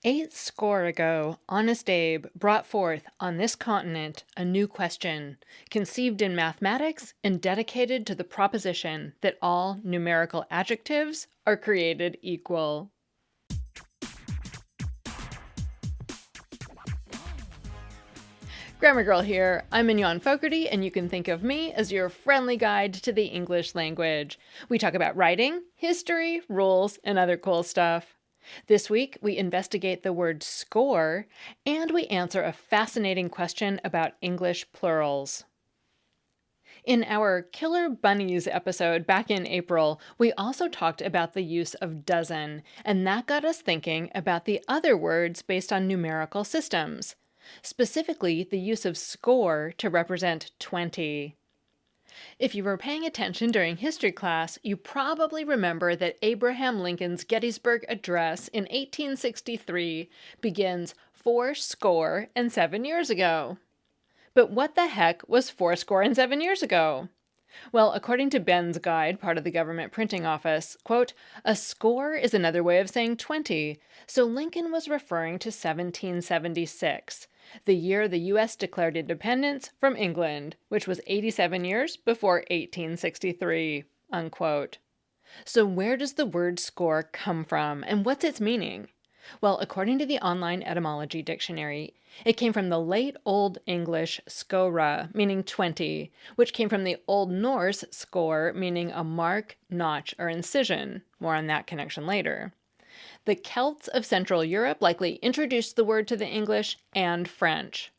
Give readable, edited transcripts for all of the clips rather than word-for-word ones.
8 score ago, Honest Abe brought forth on this continent a new question, conceived in mathematics and dedicated to the proposition that all numerical adjectives are created equal. Grammar Girl here. I'm Mignon Fogarty, and you can think of me as your friendly guide to the English language. We talk about writing, history, rules, and other cool stuff. This week, we investigate the word score, and we answer a fascinating question about English plurals. In our Killer Bunnies episode back in April, we also talked about the use of dozen, and that got us thinking about the other words based on numerical systems, specifically the use of score to represent 20. If you were paying attention during history class, you probably remember that Abraham Lincoln's Gettysburg Address in 1863 begins 7 years ago. But what the heck was 7 years ago? Well, according to Ben's Guide, part of the government printing office, quote, a score is another way of saying 20, so Lincoln was referring to 1776, the year the U.S. declared independence from England, which was 87 years before 1863, unquote. So where does the word score come from, and what's its meaning? Well, according to the online etymology dictionary, it came from the late Old English scora, meaning 20, which came from the Old Norse score, meaning a mark, notch, or incision. More on that connection later. The Celts of Central Europe likely introduced the word to the English and French.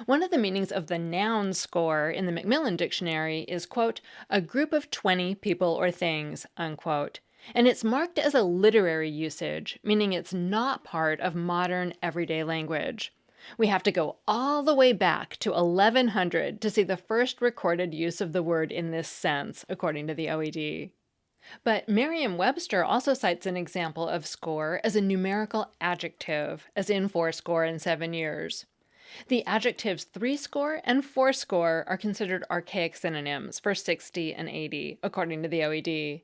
One of the meanings of the noun score in the Macmillan Dictionary is, quote, a group of 20 people or things, unquote. And it's marked as a literary usage, meaning it's not part of modern everyday language. We have to go all the way back to 1100 to see the first recorded use of the word in this sense, according to the OED. But Merriam-Webster also cites an example of score as a numerical adjective, as in 7 years. The adjectives threescore and fourscore are considered archaic synonyms for 60 and 80, according to the OED.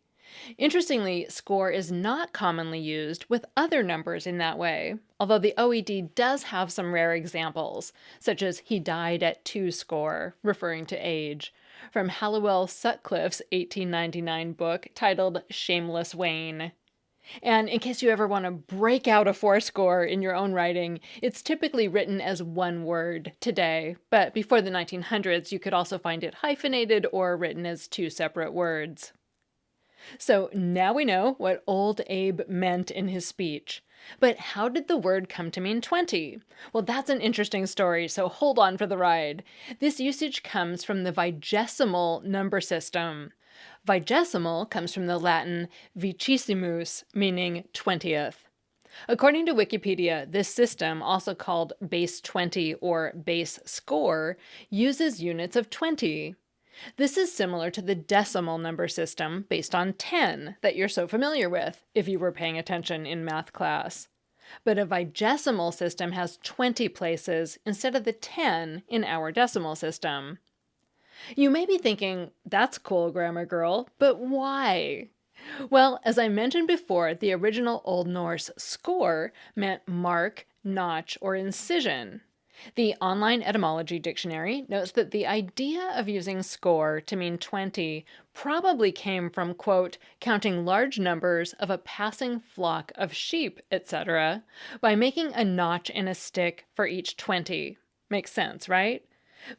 Interestingly, score is not commonly used with other numbers in that way, although the OED does have some rare examples, such as he died at 20, referring to age, from Halliwell Sutcliffe's 1899 book titled Shameless Wayne. And in case you ever want to break out a fourscore in your own writing, it's typically written as one word today, but before the 1900s you could also find it hyphenated or written as two separate words. So now we know what Old Abe meant in his speech. But how did the word come to mean 20? Well, that's an interesting story, so hold on for the ride. This usage comes from the vigesimal number system. Vigesimal comes from the Latin vicesimus, meaning 20th. According to Wikipedia, this system, also called base 20 or base score, uses units of 20. This is similar to the decimal number system based on 10 that you're so familiar with if you were paying attention in math class. But a vigesimal system has 20 places instead of the 10 in our decimal system. You may be thinking, that's cool, Grammar Girl, but why? Well, as I mentioned before, the original Old Norse score meant mark, notch, or incision. The online etymology dictionary notes that the idea of using score to mean 20 probably came from, quote, counting large numbers of a passing flock of sheep, etc., by making a notch in a stick for each 20. Makes sense, right?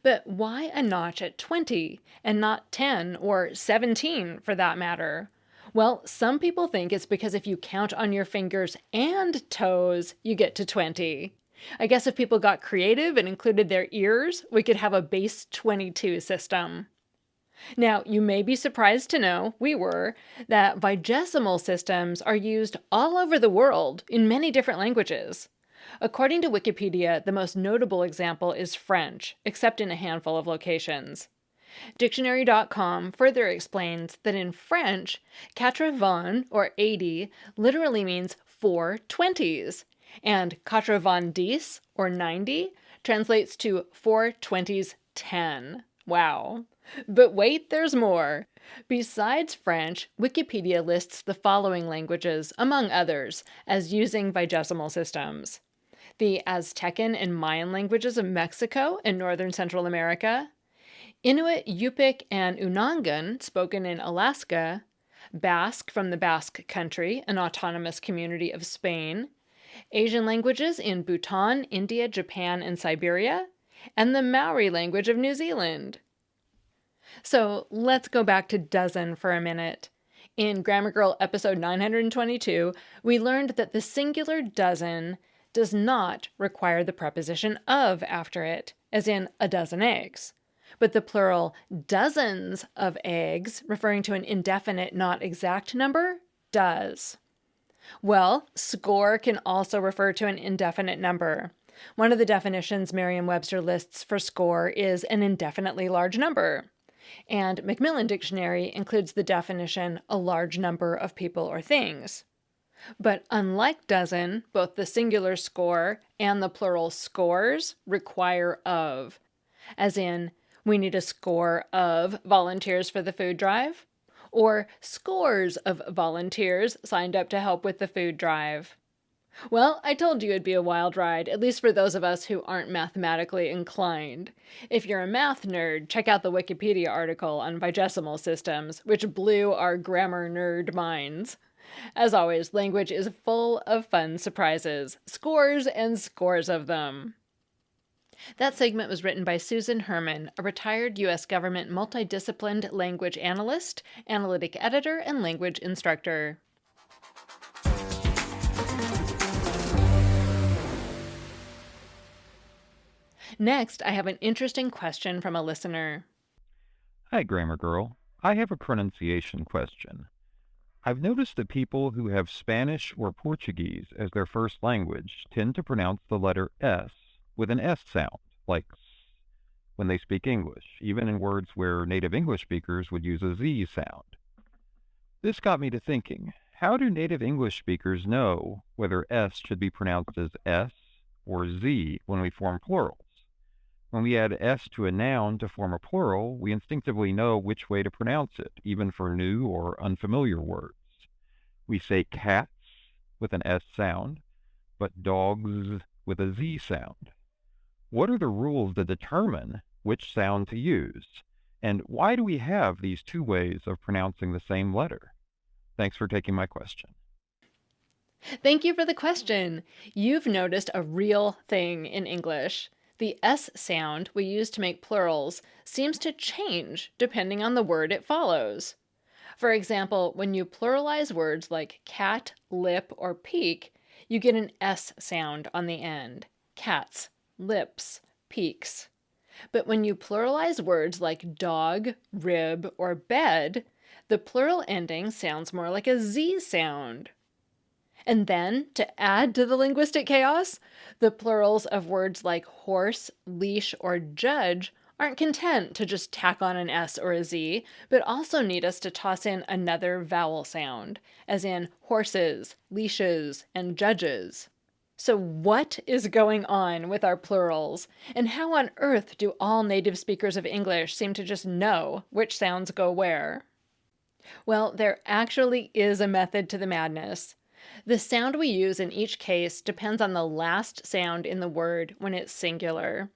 But why a notch at 20 and not 10 or 17 for that matter? Well, some people think it's because if you count on your fingers and toes, you get to 20. I guess if people got creative and included their ears, we could have a base 22 system. Now, you may be surprised to know, we were, that vigesimal systems are used all over the world in many different languages. According to Wikipedia, the most notable example is French, except in a handful of locations. Dictionary.com further explains that in French, 80, or 80, literally means 4 20s. And 90, or 90, translates to 4 20s 10. Wow. But wait, there's more. Besides French, Wikipedia lists the following languages, among others, as using vigesimal systems: the Aztecan and Mayan languages of Mexico and northern Central America, Inuit, Yupik, and Unangan, spoken in Alaska, Basque from the Basque Country, an autonomous community of Spain, Asian languages in Bhutan, India, Japan, and Siberia, and the Maori language of New Zealand. So let's go back to dozen for a minute. In Grammar Girl episode 922, we learned that the singular dozen does not require the preposition of after it, as in a dozen eggs. But the plural dozens of eggs, referring to an indefinite, not exact number, does. Well, score can also refer to an indefinite number. One of the definitions Merriam-Webster lists for score is an indefinitely large number. And Macmillan Dictionary includes the definition, a large number of people or things. But unlike dozen, both the singular score and the plural scores require of. As in, we need a score of volunteers for the food drive, or scores of volunteers signed up to help with the food drive. Well, I told you it'd be a wild ride, at least for those of us who aren't mathematically inclined. If you're a math nerd, check out the Wikipedia article on vigesimal systems, which blew our grammar nerd minds. As always, language is full of fun surprises. Scores and scores of them. That segment was written by Susan Herman, a retired U.S. government multidisciplined language analyst, analytic editor, and language instructor. Next, I have an interesting question from a listener. Hi, Grammar Girl. I have a pronunciation question. I've noticed that people who have Spanish or Portuguese as their first language tend to pronounce the letter S with an S sound, like S, when they speak English, even in words where native English speakers would use a Z sound. This got me to thinking, how do native English speakers know whether S should be pronounced as S or Z when we form plurals? When we add S to a noun to form a plural, we instinctively know which way to pronounce it, even for new or unfamiliar words. We say cats with an S sound, but dogs with a Z sound. What are the rules that determine which sound to use? And why do we have these two ways of pronouncing the same letter? Thanks for taking my question. Thank you for the question. You've noticed a real thing in English. The S sound we use to make plurals seems to change depending on the word it follows. For example, when you pluralize words like cat, lip, or peak, you get an S sound on the end. Cats, lips, peaks. But when you pluralize words like dog, rib, or bed, the plural ending sounds more like a Z sound. And then, to add to the linguistic chaos, the plurals of words like horse, leash, or judge aren't content to just tack on an S or a Z, but also need us to toss in another vowel sound, as in horses, leashes, and judges. So what is going on with our plurals? And how on earth do all native speakers of English seem to just know which sounds go where? Well, there actually is a method to the madness. The sound we use in each case depends on the last sound in the word when it's singular.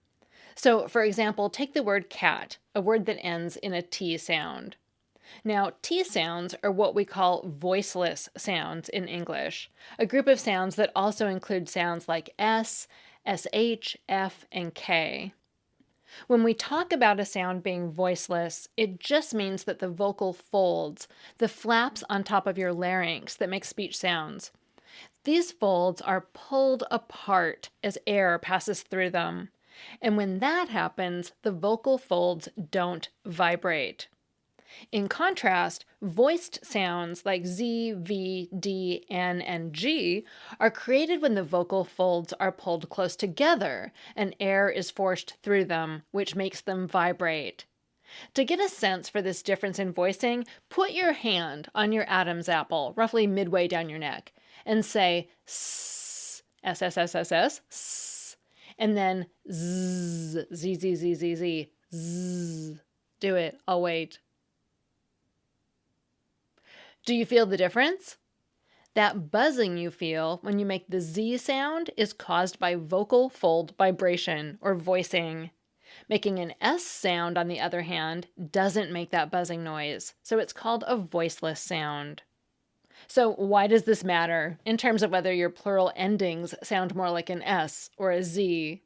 So, for example, take the word cat, a word that ends in a T sound. Now, T sounds are what we call voiceless sounds in English, a group of sounds that also include sounds like S, SH, F, and K. When we talk about a sound being voiceless, it just means that the vocal folds, the flaps on top of your larynx that make speech sounds, these folds are pulled apart as air passes through them. And when that happens, the vocal folds don't vibrate. In contrast, voiced sounds like Z, V, D, N, and G are created when the vocal folds are pulled close together and air is forced through them, which makes them vibrate. To get a sense for this difference in voicing, put your hand on your Adam's apple, roughly midway down your neck, and say S, S, S, S, S, S, S, and then Z, Z, Z, Z, Z, Z, Z. Do it. I'll wait. Do you feel the difference? That buzzing you feel when you make the Z sound is caused by vocal fold vibration, or voicing. Making an S sound, on the other hand, doesn't make that buzzing noise, so it's called a voiceless sound. So why does this matter in terms of whether your plural endings sound more like an S or a Z?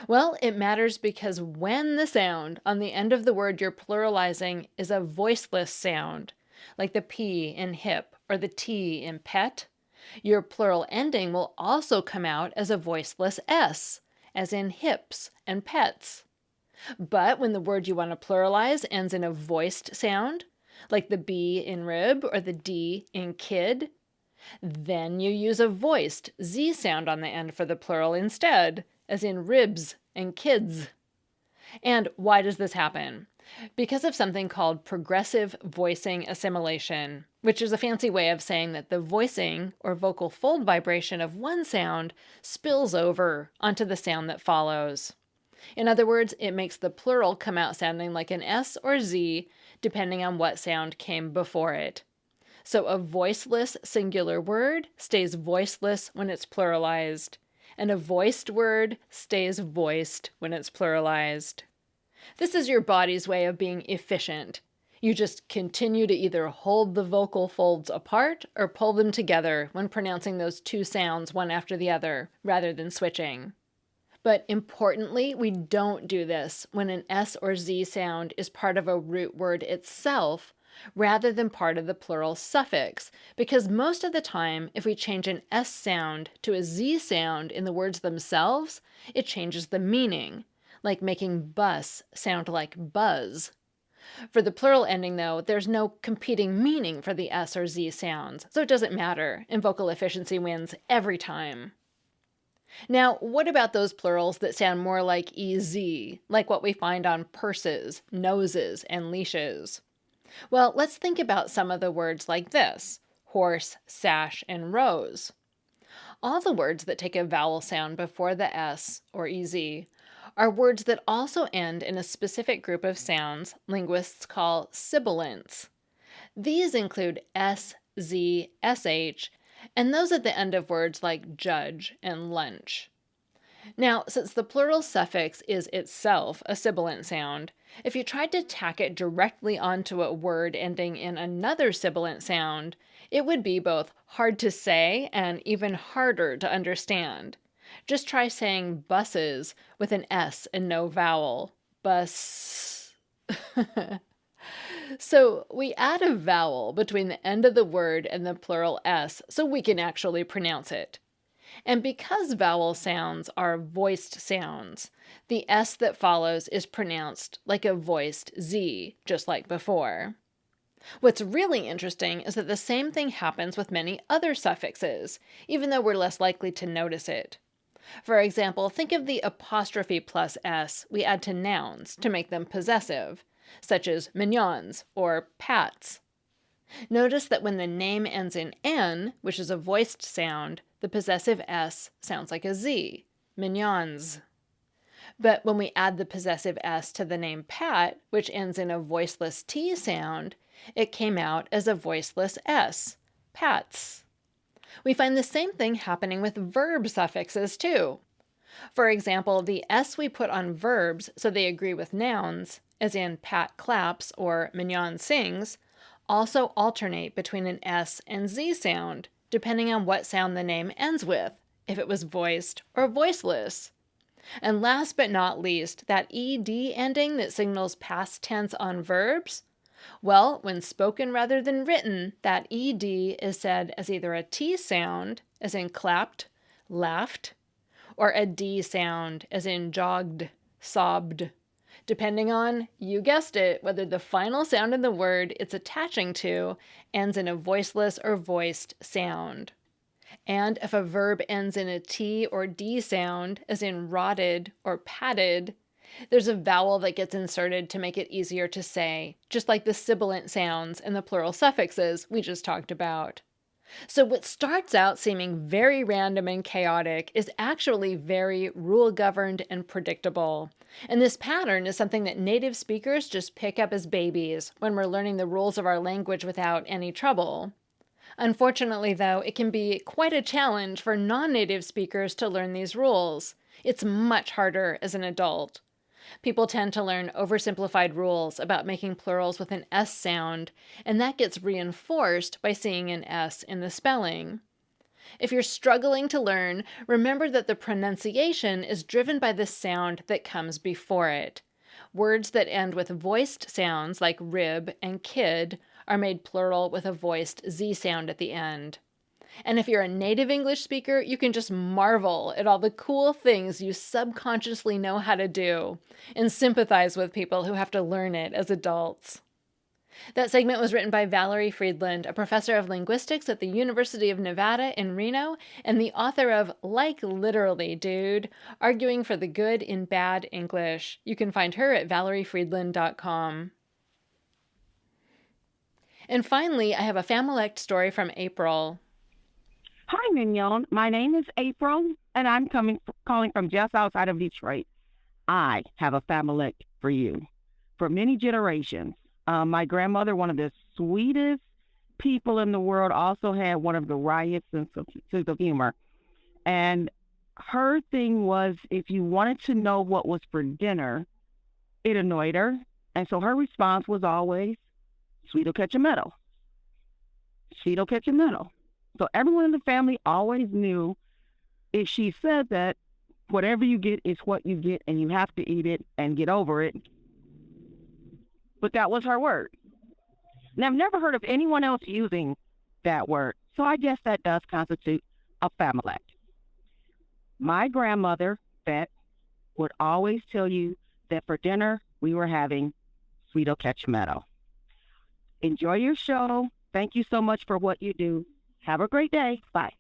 Well, it matters because when the sound on the end of the word you're pluralizing is a voiceless sound, like the P in hip or the T in pet, your plural ending will also come out as a voiceless S, as in hips and pets. But when the word you want to pluralize ends in a voiced sound, like the B in rib or the D in kid, then you use a voiced Z sound on the end for the plural instead, as in ribs and kids. And why does this happen? Because of something called progressive voicing assimilation, which is a fancy way of saying that the voicing or vocal fold vibration of one sound spills over onto the sound that follows. In other words, it makes the plural come out sounding like an S or Z, depending on what sound came before it. So a voiceless singular word stays voiceless when it's pluralized, and a voiced word stays voiced when it's pluralized. This is your body's way of being efficient. You just continue to either hold the vocal folds apart or pull them together when pronouncing those two sounds one after the other, rather than switching. But importantly, we don't do this when an S or Z sound is part of a root word itself, rather than part of the plural suffix, because most of the time, if we change an S sound to a Z sound in the words themselves, it changes the meaning, like making bus sound like buzz. For the plural ending, though, there's no competing meaning for the S or Z sounds, so it doesn't matter, and vocal efficiency wins every time. Now, what about those plurals that sound more like EZ, like what we find on purses, noses, and leashes? Well, let's think about some of the words like this: horse, sash, and rose. All the words that take a vowel sound before the S, or EZ, are words that also end in a specific group of sounds linguists call sibilants. These include S, Z, SH, and those at the end of words like judge and lunch. Now, since the plural suffix is itself a sibilant sound, if you tried to tack it directly onto a word ending in another sibilant sound, it would be both hard to say and even harder to understand. Just try saying buses with an S and no vowel. Bus. So we add a vowel between the end of the word and the plural S so we can actually pronounce it. And because vowel sounds are voiced sounds, the S that follows is pronounced like a voiced Z, just like before. What's really interesting is that the same thing happens with many other suffixes, even though we're less likely to notice it. For example, think of the apostrophe plus S we add to nouns to make them possessive, such as mignons or pats. Notice that when the name ends in N, which is a voiced sound, the possessive S sounds like a Z, mignons. But when we add the possessive S to the name Pat, which ends in a voiceless T sound, it came out as a voiceless S, pats. We find the same thing happening with verb suffixes too. For example, the S we put on verbs so they agree with nouns, as in Pat claps or Mignon sings, also alternate between an S and Z sound, depending on what sound the name ends with, if it was voiced or voiceless. And last but not least, that ED ending that signals past tense on verbs? Well, when spoken rather than written, that ED is said as either a T sound, as in clapped, laughed, or a D sound, as in jogged, sobbed, depending on, you guessed it, whether the final sound in the word it's attaching to ends in a voiceless or voiced sound. And if a verb ends in a T or D sound, as in rotted or patted, there's a vowel that gets inserted to make it easier to say, just like the sibilant sounds and the plural suffixes we just talked about. So, what starts out seeming very random and chaotic is actually very rule governed and predictable. And this pattern is something that native speakers just pick up as babies when we're learning the rules of our language without any trouble. Unfortunately, though, it can be quite a challenge for non native speakers to learn these rules. It's much harder as an adult. People tend to learn oversimplified rules about making plurals with an S sound, and that gets reinforced by seeing an S in the spelling. If you're struggling to learn, remember that the pronunciation is driven by the sound that comes before it. Words that end with voiced sounds like rib and kid are made plural with a voiced Z sound at the end. And if you're a native English speaker, you can just marvel at all the cool things you subconsciously know how to do and sympathize with people who have to learn it as adults. That segment was written by Valerie Fridland, a professor of linguistics at the University of Nevada in Reno and the author of Like Literally, Dude, Arguing for the Good in Bad English. You can find her at valeriefriedland.com. And finally, I have a Familect story from April. Hi, Mignon. My name is April, and I'm calling from just outside of Detroit. I have a Familect for you. For many generations, my grandmother, one of the sweetest people in the world, also had one of the riot's sense of humor. And her thing was, if you wanted to know what was for dinner, it annoyed her. And so her response was always, sweet'll catch a medal. Sweet'll catch a medal. So everyone in the family always knew if she said that, whatever you get is what you get, and you have to eat it and get over it. But that was her word. Now, I've never heard of anyone else using that word, so I guess that does constitute a Familect. My grandmother, Beth, would always tell you that for dinner we were having sweet'll catch a medal. Enjoy your show. Thank you so much for what you do. Have a great day. Bye.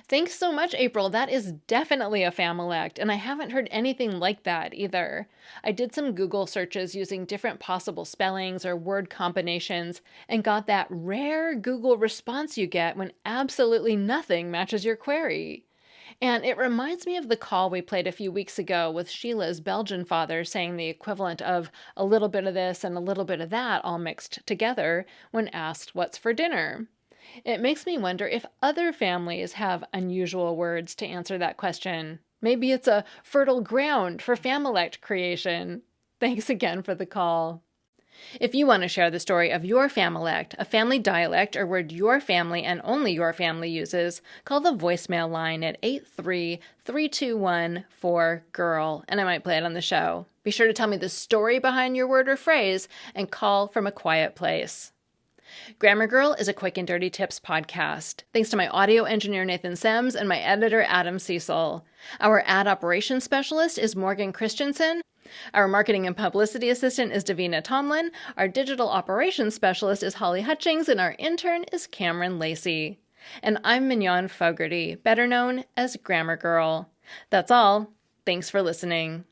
Thanks so much, April. That is definitely a Familect, and I haven't heard anything like that either. I did some Google searches using different possible spellings or word combinations and got that rare Google response you get when absolutely nothing matches your query. And it reminds me of the call we played a few weeks ago with Sheila's Belgian father saying the equivalent of a little bit of this and a little bit of that all mixed together when asked what's for dinner. It makes me wonder if other families have unusual words to answer that question. Maybe it's a fertile ground for Familect creation. Thanks again for the call. If you want to share the story of your Familect, a family dialect or word your family and only your family uses, call the voicemail line at 83321-4GIRL, and I might play it on the show. Be sure to tell me the story behind your word or phrase and call from a quiet place. Grammar Girl is a quick and dirty tips podcast. Thanks to my audio engineer Nathan Sems and my editor Adam Cecil. Our ad operations specialist is Morgan Christensen. Our marketing and publicity assistant is Davina Tomlin. Our digital operations specialist is Holly Hutchings, and our intern is Cameron Lacey. And I'm Mignon Fogarty, better known as Grammar Girl. That's all. Thanks for listening.